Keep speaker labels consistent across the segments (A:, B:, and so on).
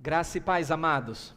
A: Graça e paz, amados.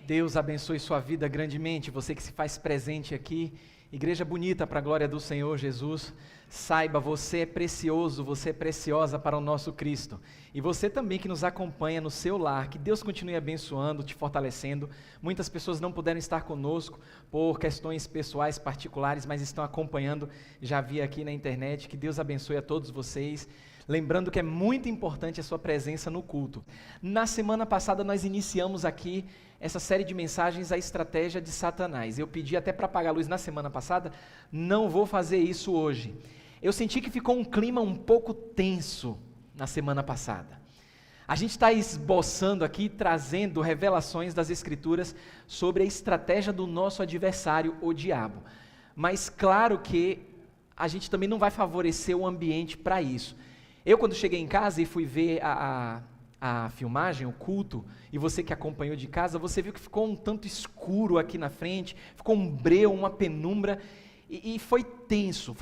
A: Deus abençoe sua vida grandemente, você que se faz presente aqui. Igreja bonita para a glória do Senhor Jesus. Saiba, você é precioso, você é preciosa para o nosso Cristo. E você também que nos acompanha no seu lar, que Deus continue abençoando, te fortalecendo. Muitas pessoas não puderam estar conosco por questões pessoais particulares, mas estão acompanhando, já vi aqui na internet. Que Deus abençoe a todos vocês. Lembrando que é muito importante a sua presença no culto. Na semana passada nós iniciamos aqui essa série de mensagens, a estratégia de Satanás. Eu pedi até para apagar a luz na semana passada, não vou fazer isso hoje. Eu senti que ficou um clima um pouco tenso na semana passada. A gente está esboçando aqui, trazendo revelações das Escrituras sobre a estratégia do nosso adversário, o diabo. Mas claro que a gente também não vai favorecer o ambiente para isso. Eu, quando cheguei em casa e fui ver a filmagem, o culto, e você que acompanhou de casa, você viu que ficou um tanto escuro aqui na frente, ficou um breu, uma penumbra, e foi tenso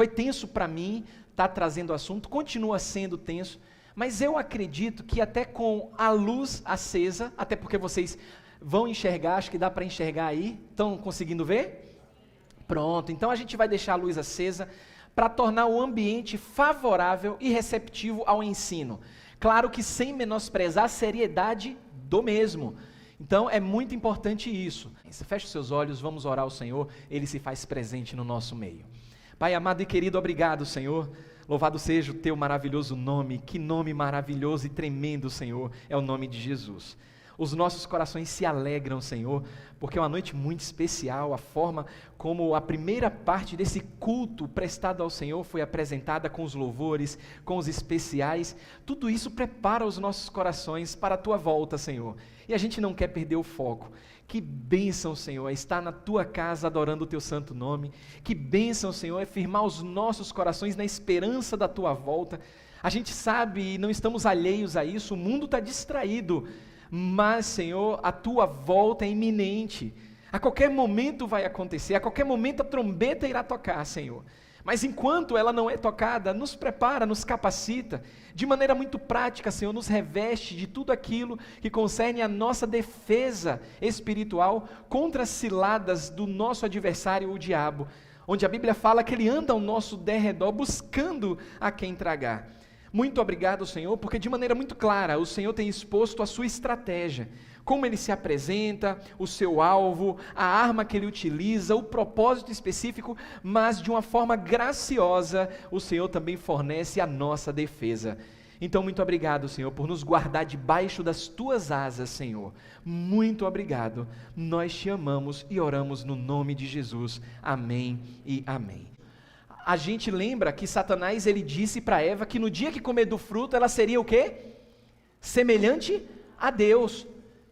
A: para mim estar trazendo o assunto, continua sendo tenso, mas eu acredito que até com a luz acesa, até porque vocês vão enxergar, acho que dá para enxergar aí, estão conseguindo ver? Pronto, então a gente vai deixar a luz acesa, para tornar o ambiente favorável e receptivo ao ensino. Claro que sem menosprezar a seriedade do mesmo. Então é muito importante isso. Feche os seus olhos, vamos orar ao Senhor, Ele se faz presente no nosso meio. Pai amado e querido, obrigado, Senhor. Louvado seja o Teu maravilhoso nome. Que nome maravilhoso e tremendo, Senhor, é o nome de Jesus. Os nossos corações se alegram, Senhor, porque é uma noite muito especial, a forma como a primeira parte desse culto prestado ao Senhor foi apresentada com os louvores, com os especiais, tudo isso prepara os nossos corações para a Tua volta, Senhor, e a gente não quer perder o foco. Que bênção, Senhor, é estar na Tua casa adorando o Teu santo nome, que bênção, Senhor, é firmar os nossos corações na esperança da Tua volta. A gente sabe e não estamos alheios a isso, o mundo está distraído, mas, Senhor, a Tua volta é iminente, a qualquer momento vai acontecer, a qualquer momento a trombeta irá tocar, Senhor, mas enquanto ela não é tocada, nos prepara, nos capacita, de maneira muito prática, Senhor, nos reveste de tudo aquilo que concerne a nossa defesa espiritual contra as ciladas do nosso adversário, o diabo, onde a Bíblia fala que ele anda ao nosso derredor buscando a quem tragar. Muito obrigado, Senhor, porque de maneira muito clara o Senhor tem exposto a sua estratégia, como Ele se apresenta, o seu alvo, a arma que Ele utiliza, o propósito específico, mas de uma forma graciosa o Senhor também fornece a nossa defesa. Então muito obrigado, Senhor, por nos guardar debaixo das Tuas asas, Senhor. Muito obrigado, nós Te amamos e oramos no nome de Jesus. Amém e amém. A gente lembra que Satanás ele disse para Eva que no dia que comer do fruto ela seria o quê? Semelhante a Deus.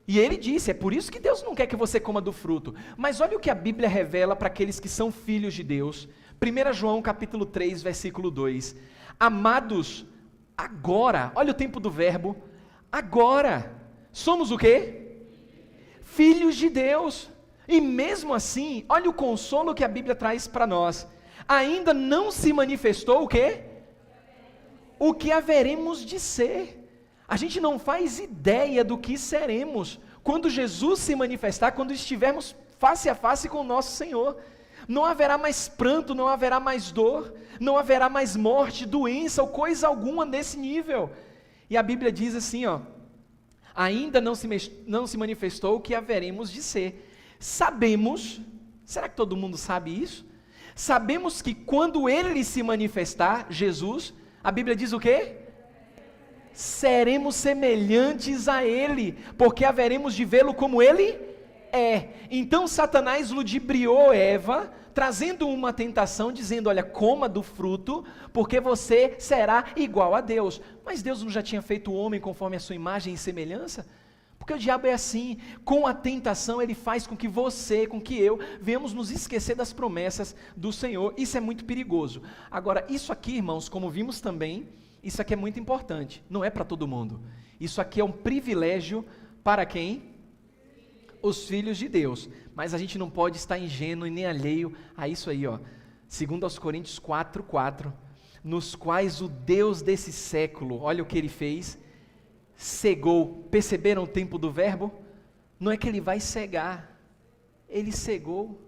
A: E ele disse, é por isso que Deus não quer que você coma do fruto. Mas olha o que a Bíblia revela para aqueles que são filhos de Deus. 1 João capítulo 3, versículo 2. Amados, agora, olha o tempo do verbo, agora, somos o quê? Filhos de Deus. E mesmo assim, olha o consolo que a Bíblia traz para nós. Ainda não se manifestou o quê? O que haveremos de ser. A gente não faz ideia do que seremos quando Jesus se manifestar, quando estivermos face a face com o nosso Senhor. Não haverá mais pranto, não haverá mais dor, não haverá mais morte, doença ou coisa alguma nesse nível. E a Bíblia diz assim, ó, ainda não se manifestou o que haveremos de ser. Sabemos, será que todo mundo sabe isso? Sabemos que quando Ele se manifestar, Jesus, a Bíblia diz o quê? Seremos semelhantes a Ele, porque haveremos de vê-lo como Ele é. Então Satanás ludibriou Eva, trazendo uma tentação, dizendo, olha, coma do fruto, porque você será igual a Deus. Mas Deus não já tinha feito o homem conforme a sua imagem e semelhança? Porque o diabo é assim, com a tentação ele faz com que você, com que eu, venhamos nos esquecer das promessas do Senhor. Isso é muito perigoso. Agora, isso aqui, irmãos, como vimos também, isso aqui é muito importante, não é para todo mundo. Isso aqui é um privilégio para quem? Os filhos de Deus. Mas a gente não pode estar ingênuo e nem alheio a isso aí, ó. 2 Coríntios 4:4, nos quais o Deus desse século, olha o que ele fez, cegou. Perceberam o tempo do verbo? Não é que ele vai cegar, ele cegou.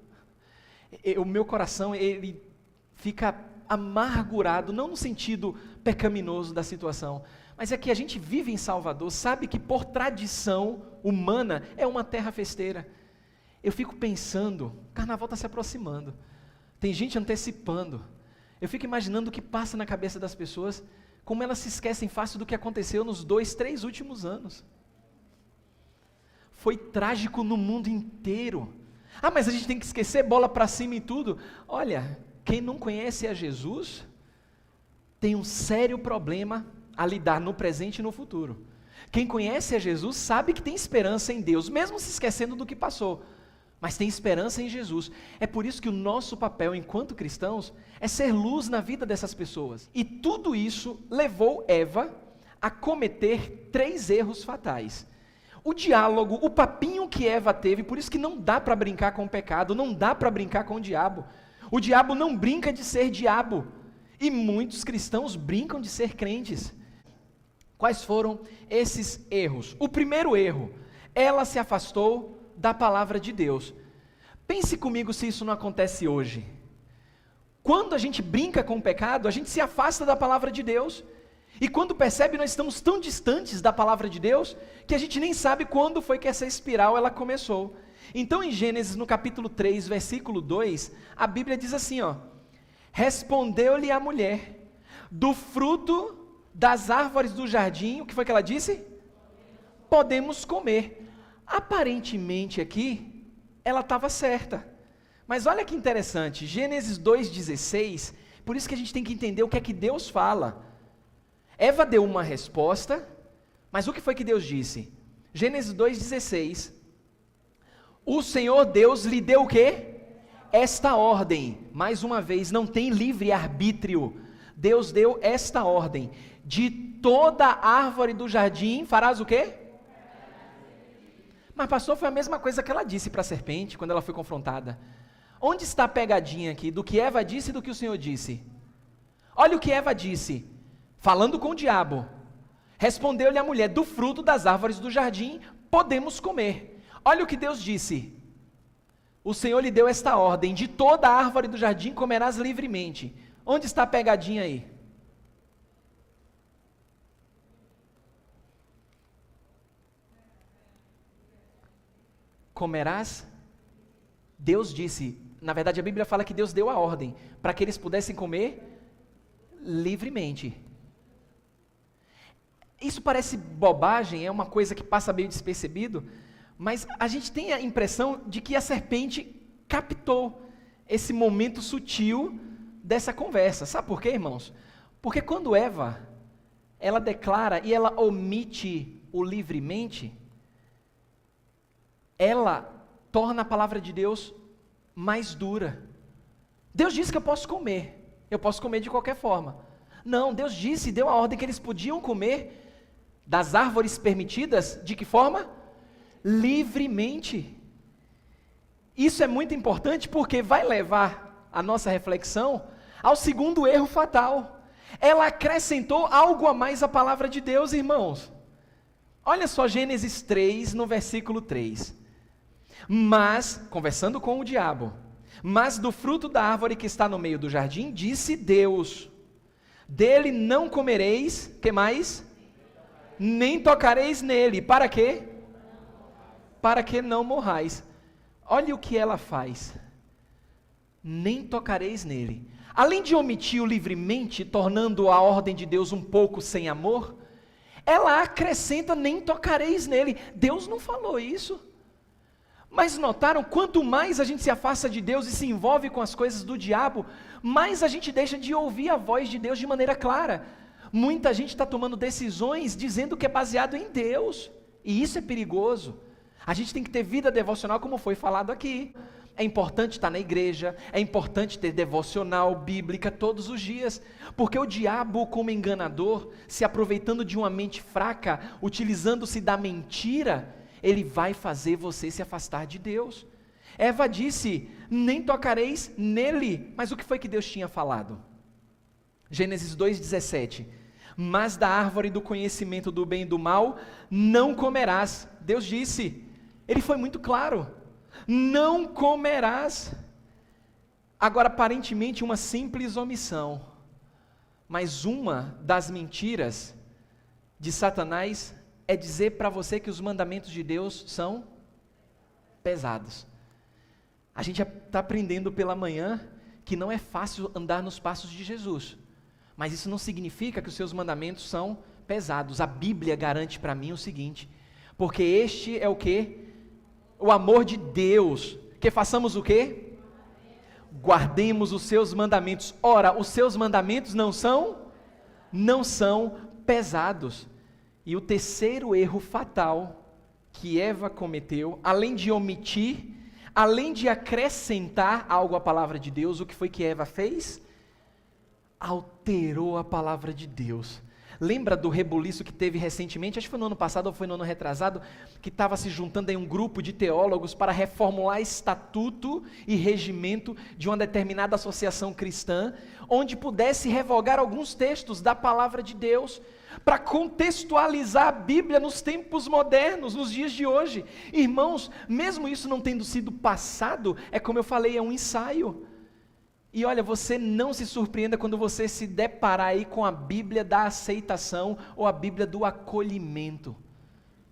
A: O meu coração, ele fica amargurado, não no sentido pecaminoso da situação, mas é que a gente vive em Salvador, sabe que por tradição humana é uma terra festeira. Eu fico pensando, o carnaval está se aproximando, tem gente antecipando, eu fico imaginando o que passa na cabeça das pessoas, como elas se esquecem fácil do que aconteceu nos 2, 3 últimos anos. Foi trágico no mundo inteiro. Ah, mas a gente tem que esquecer, bola para cima e tudo. Olha, quem não conhece a Jesus, tem um sério problema a lidar no presente e no futuro. Quem conhece a Jesus sabe que tem esperança em Deus, mesmo se esquecendo do que passou, mas tem esperança em Jesus. É por isso que o nosso papel enquanto cristãos é ser luz na vida dessas pessoas. E tudo isso levou Eva a cometer 3 erros fatais. O diálogo, o papinho que Eva teve, por isso que não dá para brincar com o pecado, não dá para brincar com o diabo. O diabo não brinca de ser diabo, e muitos cristãos brincam de ser crentes. Quais foram esses erros? O primeiro erro, ela se afastou da palavra de Deus. Pense comigo se isso não acontece hoje. Quando a gente brinca com o pecado, a gente se afasta da palavra de Deus. E quando percebe, nós estamos tão distantes da palavra de Deus, que a gente nem sabe quando foi que essa espiral ela começou. Então em Gênesis, no capítulo 3, versículo 2, a Bíblia diz assim, ó: respondeu-lhe a mulher, do fruto das árvores do jardim, o que foi que ela disse? Podemos comer. Aparentemente aqui, ela estava certa. Mas olha que interessante, Gênesis 2,16, por isso que a gente tem que entender o que é que Deus fala. Eva deu uma resposta, mas o que foi que Deus disse? Gênesis 2,16, o Senhor Deus lhe deu o quê? Esta ordem, mais uma vez, não tem livre-arbítrio, Deus deu esta ordem, de toda árvore do jardim farás o quê? Mas pastor, foi a mesma coisa que ela disse para a serpente, quando ela foi confrontada. Onde está a pegadinha aqui, do que Eva disse e do que o Senhor disse? Olha o que Eva disse, falando com o diabo, respondeu-lhe a mulher, do fruto das árvores do jardim podemos comer. Olha o que Deus disse, o Senhor lhe deu esta ordem, de toda árvore do jardim comerás livremente. Onde está a pegadinha aí? Comerás? Deus disse, na verdade a Bíblia fala que Deus deu a ordem, para que eles pudessem comer livremente. Isso parece bobagem, é uma coisa que passa meio despercebido, mas a gente tem a impressão de que a serpente captou esse momento sutil dessa conversa. Sabe por quê, irmãos? Porque quando Eva, ela declara e ela omite o livremente, ela torna a palavra de Deus mais dura. Deus disse que eu posso comer de qualquer forma. Não, Deus disse, deu a ordem que eles podiam comer das árvores permitidas, de que forma? Livremente. Isso é muito importante porque vai levar a nossa reflexão ao segundo erro fatal. Ela acrescentou algo a mais à palavra de Deus, irmãos. Olha só Gênesis 3, no versículo 3. Mas, conversando com o diabo, mas do fruto da árvore que está no meio do jardim, disse Deus, dele não comereis, que mais? Nem tocareis nele, para quê? Para que não morrais. Olha o que ela faz, nem tocareis nele. Além de omitir o livremente, tornando a ordem de Deus um pouco sem amor, ela acrescenta, nem tocareis nele. Deus não falou isso. Mas notaram, quanto mais a gente se afasta de Deus e se envolve com as coisas do diabo, mais a gente deixa de ouvir a voz de Deus de maneira clara. Muita gente está tomando decisões dizendo que é baseado em Deus, e isso é perigoso. A gente tem que ter vida devocional, como foi falado aqui. É importante estar na igreja, é importante ter devocional bíblica todos os dias, porque o diabo, como enganador, se aproveitando de uma mente fraca, utilizando-se da mentira, ele vai fazer você se afastar de Deus. Eva disse, nem tocareis nele, mas o que foi que Deus tinha falado? Gênesis 2,17, mas da árvore do conhecimento do bem e do mal não comerás. Deus disse, ele foi muito claro, não comerás. Agora, aparentemente uma simples omissão, mas uma das mentiras de Satanás é dizer para você que os mandamentos de Deus são pesados. A gente está aprendendo pela manhã que não é fácil andar nos passos de Jesus, mas isso não significa que os seus mandamentos são pesados. A Bíblia garante para mim o seguinte, porque este é o quê? O amor de Deus, que façamos o quê? Guardemos os seus mandamentos. Ora, os seus mandamentos não são pesados. E o terceiro erro fatal que Eva cometeu, além de omitir, além de acrescentar algo à palavra de Deus, o que foi que Eva fez? Alterou a palavra de Deus. Lembra do rebuliço que teve recentemente, acho que foi no ano passado ou foi no ano retrasado, que estava se juntando aí um grupo de teólogos para reformular estatuto e regimento de uma determinada associação cristã, onde pudesse revogar alguns textos da palavra de Deus, para contextualizar a Bíblia nos tempos modernos, nos dias de hoje. Irmãos, mesmo isso não tendo sido passado, é como eu falei, é um ensaio. E olha, você não se surpreenda quando você se deparar aí com a Bíblia da aceitação ou a Bíblia do acolhimento,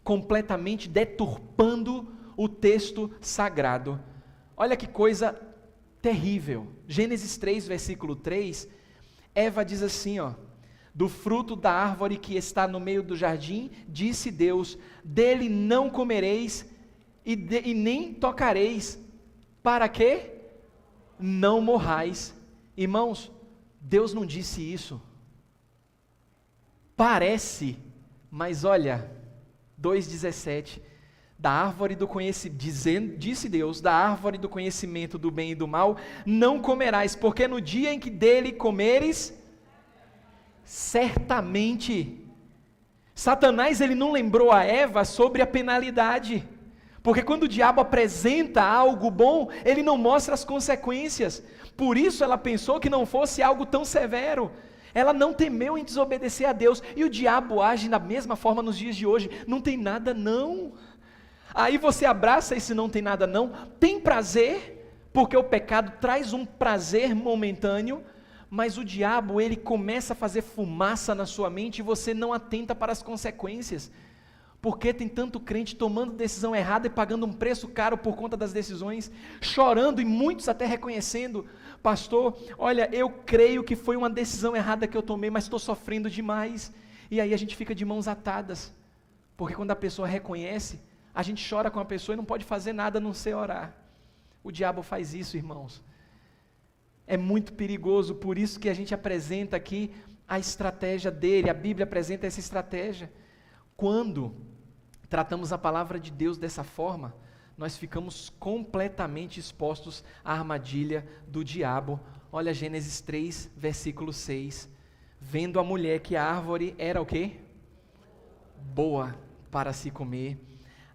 A: completamente deturpando o texto sagrado. Olha que coisa terrível. Gênesis 3, versículo 3, Eva diz assim, ó: do fruto da árvore que está no meio do jardim, disse Deus, dele não comereis e nem tocareis, para quê? Não morrais. Irmãos, Deus não disse isso. Parece, mas olha, 2,17, da árvore do conhecimento, disse Deus, da árvore do conhecimento do bem e do mal, não comerás, porque no dia em que dele comeres, certamente. Satanás, ele não lembrou a Eva sobre a penalidade, porque quando o diabo apresenta algo bom, ele não mostra as consequências. Por isso ela pensou que não fosse algo tão severo. Ela não temeu em desobedecer a Deus. E o diabo age da mesma forma nos dias de hoje. Não tem nada não. Aí você abraça esse não tem nada não. Tem prazer, porque o pecado traz um prazer momentâneo. Mas o diabo, ele começa a fazer fumaça na sua mente e você não atenta para as consequências. Porque tem tanto crente tomando decisão errada e pagando um preço caro por conta das decisões, chorando e muitos até reconhecendo, pastor, olha, eu creio que foi uma decisão errada que eu tomei, mas estou sofrendo demais. E aí a gente fica de mãos atadas, porque quando a pessoa reconhece, a gente chora com a pessoa e não pode fazer nada a não ser orar. O diabo faz isso, irmãos. É muito perigoso, por isso que a gente apresenta aqui a estratégia dele, a Bíblia apresenta essa estratégia. Quando tratamos a palavra de Deus dessa forma, nós ficamos completamente expostos à armadilha do diabo. Olha Gênesis 3, versículo 6. Vendo a mulher que a árvore era o quê? Boa para se comer,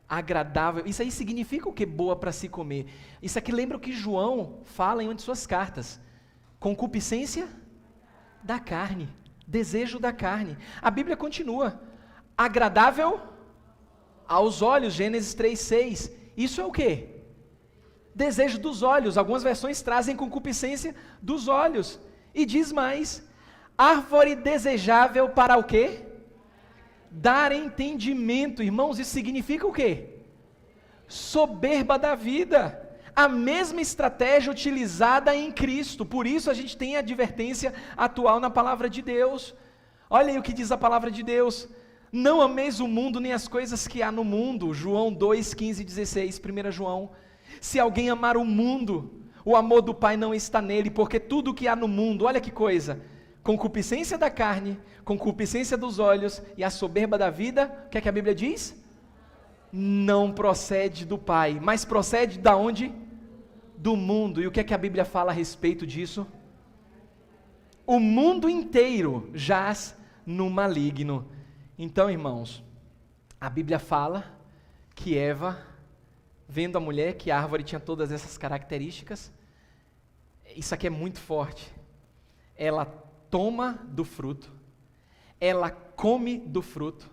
A: agradável. Isso aí significa o que? Boa para se comer. Isso aqui lembra o que João fala em uma de suas cartas. Concupiscência da carne, desejo da carne. A Bíblia continua. Agradável aos olhos, Gênesis 3:6. Isso é o quê? Desejo dos olhos. Algumas versões trazem concupiscência dos olhos. E diz mais: árvore desejável para o quê? Dar entendimento. Irmãos, isso significa o quê? Soberba da vida. A mesma estratégia utilizada em Cristo. Por isso a gente tem a advertência atual na palavra de Deus. Olha aí o que diz a palavra de Deus. Não ameis o mundo nem as coisas que há no mundo. João 2, 15 e 16, 1 João. Se alguém amar o mundo, o amor do Pai não está nele, porque tudo que há no mundo, olha que coisa, concupiscência da carne, concupiscência dos olhos e a soberba da vida, o que é que a Bíblia diz? Não procede do Pai, mas procede da onde? Do mundo. E o que é que a Bíblia fala a respeito disso? O mundo inteiro jaz no maligno. Então, irmãos, a Bíblia fala que Eva, vendo a mulher, que a árvore tinha todas essas características, isso aqui é muito forte, ela toma do fruto, ela come do fruto,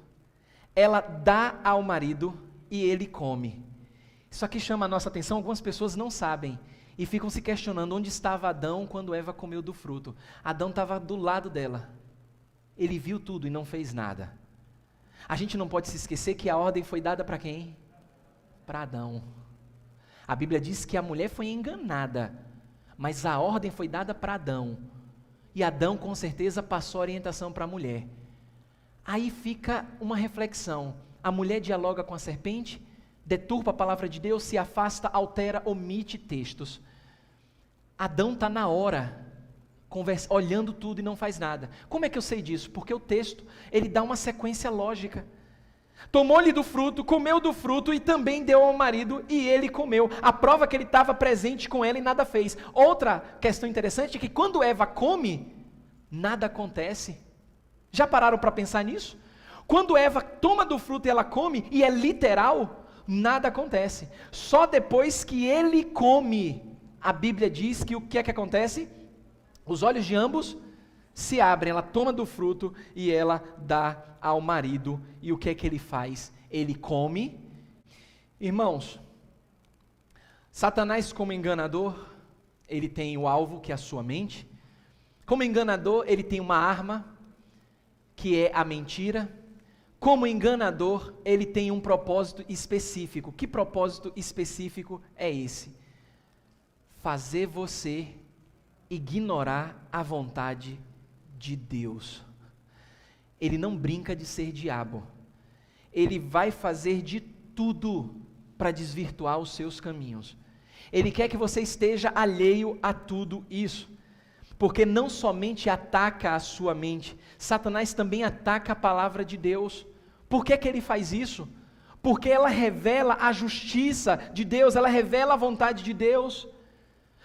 A: ela dá ao marido e ele come. Isso aqui chama a nossa atenção, algumas pessoas não sabem e ficam se questionando onde estava Adão quando Eva comeu do fruto. Adão estava do lado dela, ele viu tudo e não fez nada. A gente não pode se esquecer que a ordem foi dada para quem? Para Adão. A Bíblia diz que a mulher foi enganada, mas a ordem foi dada para Adão. E Adão com certeza passou a orientação para a mulher. Aí fica uma reflexão. A mulher dialoga com a serpente, deturpa a palavra de Deus, se afasta, altera, omite textos. Adão está na hora, olhando tudo e não faz nada. Como é que eu sei disso? Porque o texto, ele dá uma sequência lógica. Tomou-lhe do fruto, comeu do fruto e também deu ao marido e ele comeu. A prova que ele estava presente com ela e nada fez. Outra questão interessante é que quando Eva come, nada acontece. Já pararam para pensar nisso? Quando Eva toma do fruto e ela come, e é literal, nada acontece. Só depois que ele come, a Bíblia diz que o que é que acontece? Os olhos de ambos se abrem, ela toma do fruto e ela dá ao marido. E o que é que ele faz? Ele come. Irmãos, Satanás como enganador, ele tem o alvo que é a sua mente. Como enganador, ele tem uma arma, que é a mentira. Como enganador, ele tem um propósito específico. Que propósito específico é esse? Fazer você ignorar a vontade de Deus. Ele não brinca de ser diabo. Ele vai fazer de tudo para desvirtuar os seus caminhos. Ele quer que você esteja alheio a tudo isso. Porque não somente ataca a sua mente, Satanás também ataca a palavra de Deus. Por que que ele faz isso? Porque ela revela a justiça de Deus, ela revela a vontade de Deus.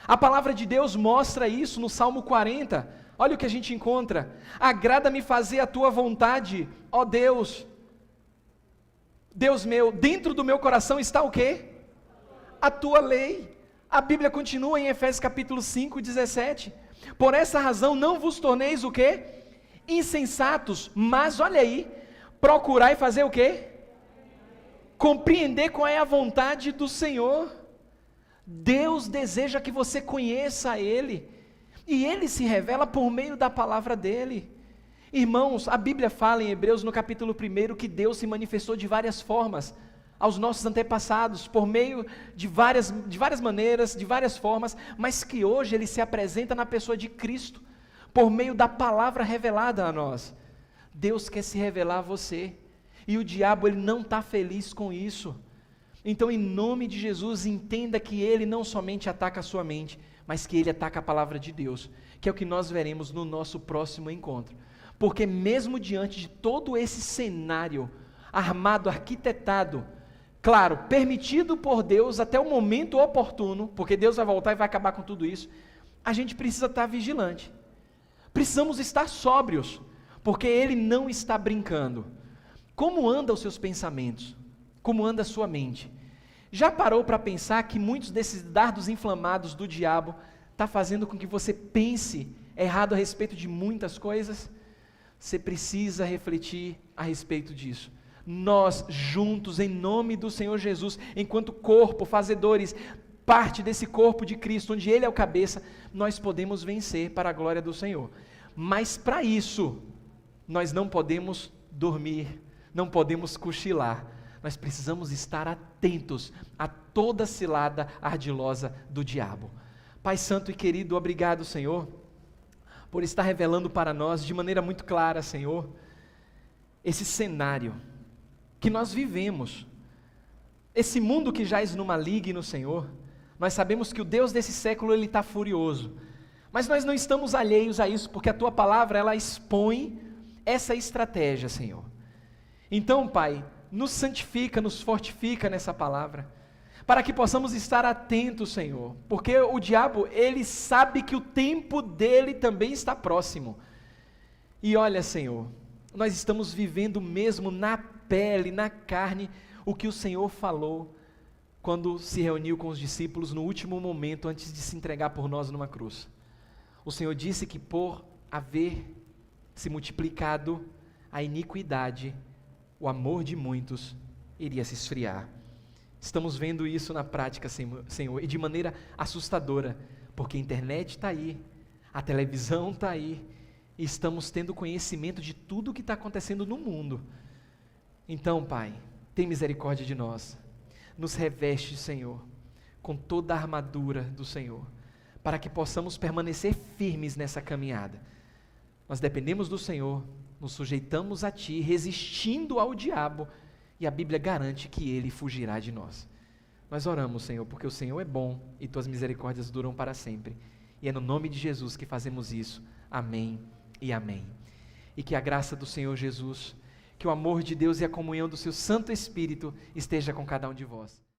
A: A palavra de Deus mostra isso no Salmo 40. Olha o que a gente encontra. Agrada-me fazer a tua vontade, ó Deus. Deus meu, dentro do meu coração está o quê? A tua lei. A Bíblia continua em Efésios capítulo 5, 17. Por essa razão não vos torneis o quê? Insensatos, mas olha aí, procurai fazer o quê? Compreender qual é a vontade do Senhor. Deus deseja que você conheça a Ele, e Ele se revela por meio da palavra dEle. Irmãos, a Bíblia fala em Hebreus no capítulo 1 que Deus se manifestou de várias formas aos nossos antepassados, por meio de várias maneiras, de várias formas, mas que hoje Ele se apresenta na pessoa de Cristo, por meio da palavra revelada a nós. Deus quer se revelar a você, e o diabo ele não está feliz com isso. Então, em nome de Jesus, entenda que ele não somente ataca a sua mente, mas que ele ataca a palavra de Deus, que é o que nós veremos no nosso próximo encontro. Porque mesmo diante de todo esse cenário armado, arquitetado, claro, permitido por Deus até o momento oportuno, porque Deus vai voltar e vai acabar com tudo isso, a gente precisa estar vigilante. Precisamos estar sóbrios, porque Ele não está brincando. Como andam os seus pensamentos? Como anda a sua mente? Já parou para pensar que muitos desses dardos inflamados do diabo está fazendo com que você pense errado a respeito de muitas coisas? Você precisa refletir a respeito disso. Nós juntos, em nome do Senhor Jesus, enquanto corpo, fazedores, parte desse corpo de Cristo, onde Ele é o cabeça, nós podemos vencer para a glória do Senhor. Mas para isso, nós não podemos dormir, não podemos cochilar. Nós precisamos estar atentos a toda cilada ardilosa do diabo. Pai santo e querido, obrigado, Senhor, por estar revelando para nós de maneira muito clara, Senhor, esse cenário que nós vivemos, esse mundo que jaz no maligno, Senhor. Nós sabemos que o Deus desse século ele está furioso, mas nós não estamos alheios a isso, porque a Tua palavra ela expõe essa estratégia, Senhor. Então, Pai, nos santifica, nos fortifica nessa palavra, para que possamos estar atentos, Senhor, porque o diabo, ele sabe que o tempo dele também está próximo. E olha, Senhor, nós estamos vivendo mesmo na pele, na carne, o que o Senhor falou quando se reuniu com os discípulos no último momento antes de se entregar por nós numa cruz. O Senhor disse que por haver se multiplicado a iniquidade, o amor de muitos iria se esfriar. Estamos vendo isso na prática, Senhor, e de maneira assustadora, porque a internet está aí, a televisão está aí, e estamos tendo conhecimento de tudo o que está acontecendo no mundo. Então, Pai, tem misericórdia de nós, nos reveste, Senhor, com toda a armadura do Senhor, para que possamos permanecer firmes nessa caminhada. Nós dependemos do Senhor, nos sujeitamos a Ti, resistindo ao diabo, e a Bíblia garante que ele fugirá de nós. Nós oramos, Senhor, porque o Senhor é bom e Tuas misericórdias duram para sempre. E é no nome de Jesus que fazemos isso. Amém e amém. E que a graça do Senhor Jesus, que o amor de Deus e a comunhão do Seu Santo Espírito esteja com cada um de vós.